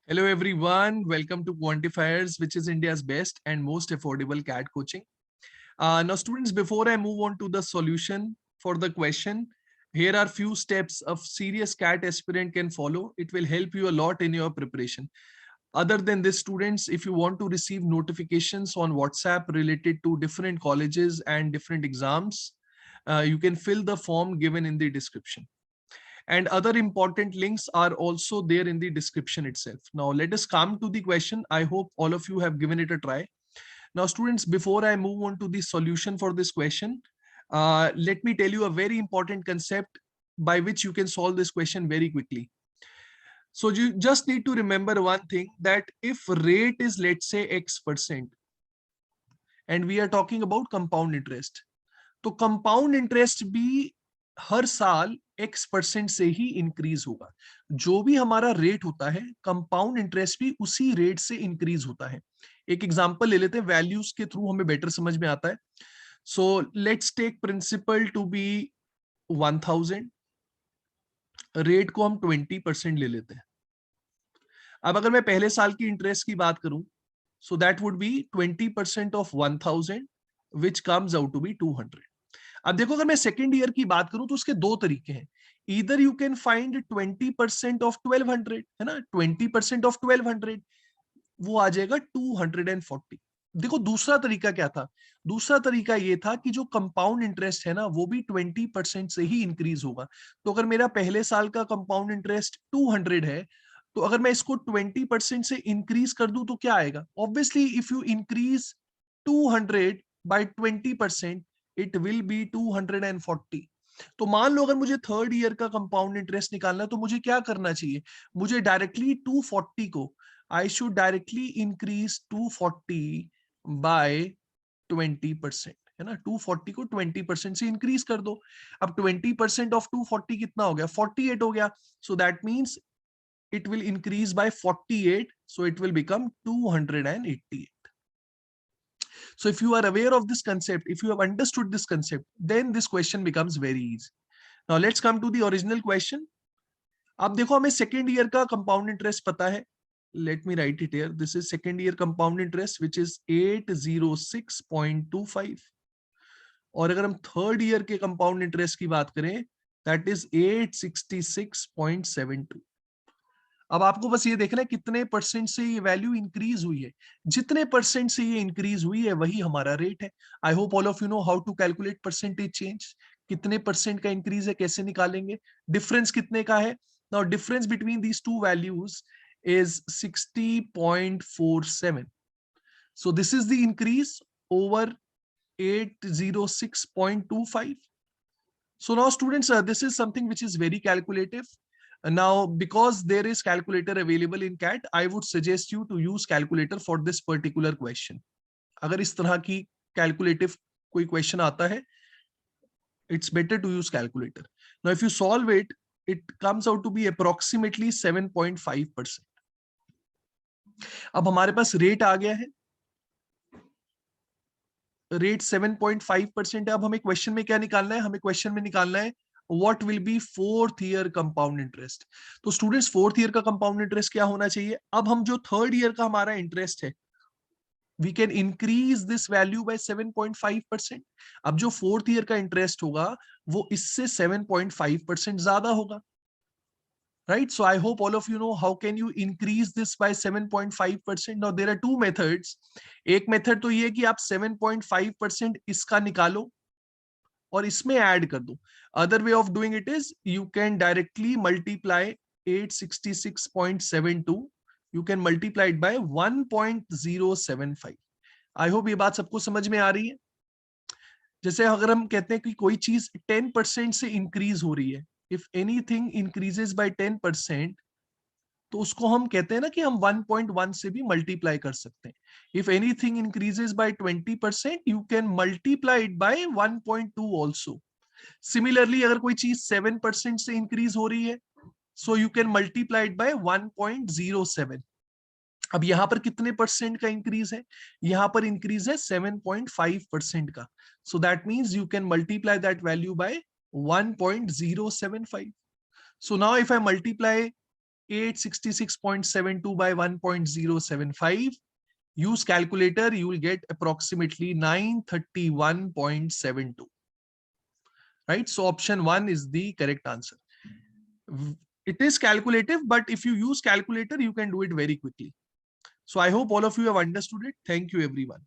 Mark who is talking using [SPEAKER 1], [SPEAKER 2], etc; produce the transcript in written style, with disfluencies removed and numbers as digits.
[SPEAKER 1] Hello everyone, welcome to Quantifiers, which is India's best and most affordable CAT coaching. Now students, before I move on to the solution for the question, here are few steps a serious CAT aspirant can follow. It will help you a lot in your preparation. Other than this, students, if you want to receive notifications on WhatsApp related to different colleges and different exams, you can fill the form given in the description. And other important links are also there in the description itself. Now let us come to the question. I hope all of you have given it a try. Now students, before I move on to the solution for this question, let me tell you a very important concept by which you can solve this question very quickly. So you just need to remember one thing, that if rate is, let's say, X%, and we are talking about compound interest, तो compound interest भी हर साल X% से ही increase होगा. जो भी हमारा rate होता है, कंपाउंड इंटरेस्ट भी उसी रेट से इंक्रीज होता है. एक एग्जांपल ले लेते हैं, वैल्यूज के थ्रू हमें बेटर समझ में आता है. So let's take principal to be 1000, rate को हम 20% ले लेते हैं. अब अगर मैं पहले साल की इंटरेस्ट की बात करूं, so that would be 20% of 1000, which comes out to be 200. अब देखो, अगर मैं सेकेंड ईयर की बात करूं तो उसके दो तरीके हैं. इधर यू कैन फाइंड 20% ऑफ 1200, है ना. 20% ऑफ 1200 वो आ जाएगा 240. देखो दूसरा तरीका क्या था. दूसरा तरीका ये था कि जो कंपाउंड इंटरेस्ट है ना, वो भी 20% से ही इंक्रीज होगा. तो अगर मेरा पहले साल का कंपाउंड इंटरेस्ट 200 है, तो अगर मैं इसको 20% से इंक्रीज कर दूं तो क्या आएगा. Obviously if you increase 200 by 20%, it will be 240. तो मान लो अगर मुझे थर्ड ईयर का कंपाउंड इंटरेस्ट निकालना है, तो मुझे क्या करना चाहिए. मुझे डायरेक्टली 240 को, I should directly increase 240 by 20%, है ना. 240 को 20% से इंक्रीज कर दो. अब 20% ऑफ 240 कितना हो गया, 48 हो गया. So that means it will increase by 48, so it will become 288. So if you are aware of this concept, if you have understood this concept, then this question becomes very easy. Now let's come to the original question. अब देखो, हमें second year का compound interest पता है. Let me write it here. This is second year compound interest, which is 806.25. और अगर हम third year के कंपाउंड इंटरेस्ट की बात करें, दैट इज 866.72. अब आपको बस ये देखना है कितने परसेंट से ये वैल्यू इंक्रीज हुई है. जितने परसेंट से ये इंक्रीज हुई है वही हमारा रेट है. I hope all of you know how to calculate percentage change. कितने परसेंट का इंक्रीज है, कैसे निकालेंगे, डिफरेंस कितने का है. Now difference between these two values is 60.47. So this is the increase over 806.25. So now students, this is something which is very calculative. Now because there is calculator available in CAT, I would suggest you to use calculator for this particular question. अगर इस तरह की calculative कोई question आता है, it's better to use calculator. Now if you solve it, it comes out to be approximately 7.5%. अब हमारे पास rate आ गया है, रेट 7.5% है. अब हमें क्वेश्चन में क्या निकालना है, हमें क्वेश्चन में निकालना है what will be fourth year compound interest. तो स्टूडेंट्स, फोर्थ ईयर का कंपाउंड इंटरेस्ट क्या होना चाहिए. अब हम जो थर्ड ईयर का हमारा इंटरेस्ट है, we can increase this value by 7.5%. अब जो फोर्थ ईयर का इंटरेस्ट होगा वो इससे 7.5% ज्यादा होगा. Right, so I hope all of you know how can you increase this by 7.5%. Now there are two methods. एक मेथड तो ये कि आप 7.5% इसका निकालो और इसमें ऐड कर दो. Other way of doing it is you can directly multiply 866.72. You can multiply it by 1.075. I hope ये बात सबको समझ में आ रही है. जैसे अगर हम कहते हैं कि कोई चीज 10% से इंक्रीज हो रही है, if anything increases by 10%, तो उसको हम कहते हैं ना कि हम 1.1 से भी मल्टीप्लाई कर सकते हैं. If anything increases by 20%, you can multiply it by 1.2 also. Similarly, अगर कोई चीज 7% से इंक्रीज हो रही है, so you can multiply it by 1.07. अब यहां पर कितने परसेंट का इंक्रीज है, यहां पर इंक्रीज है 7.5% का. So that means you can multiply that value by 1.075. So now if I multiply 866.72 by 1.075. Use calculator, you will get approximately 931.72. Right? So option 1 is the correct answer. It is calculative, but if you use calculator, you can do it very quickly. So I hope all of you have understood it. Thank you, everyone.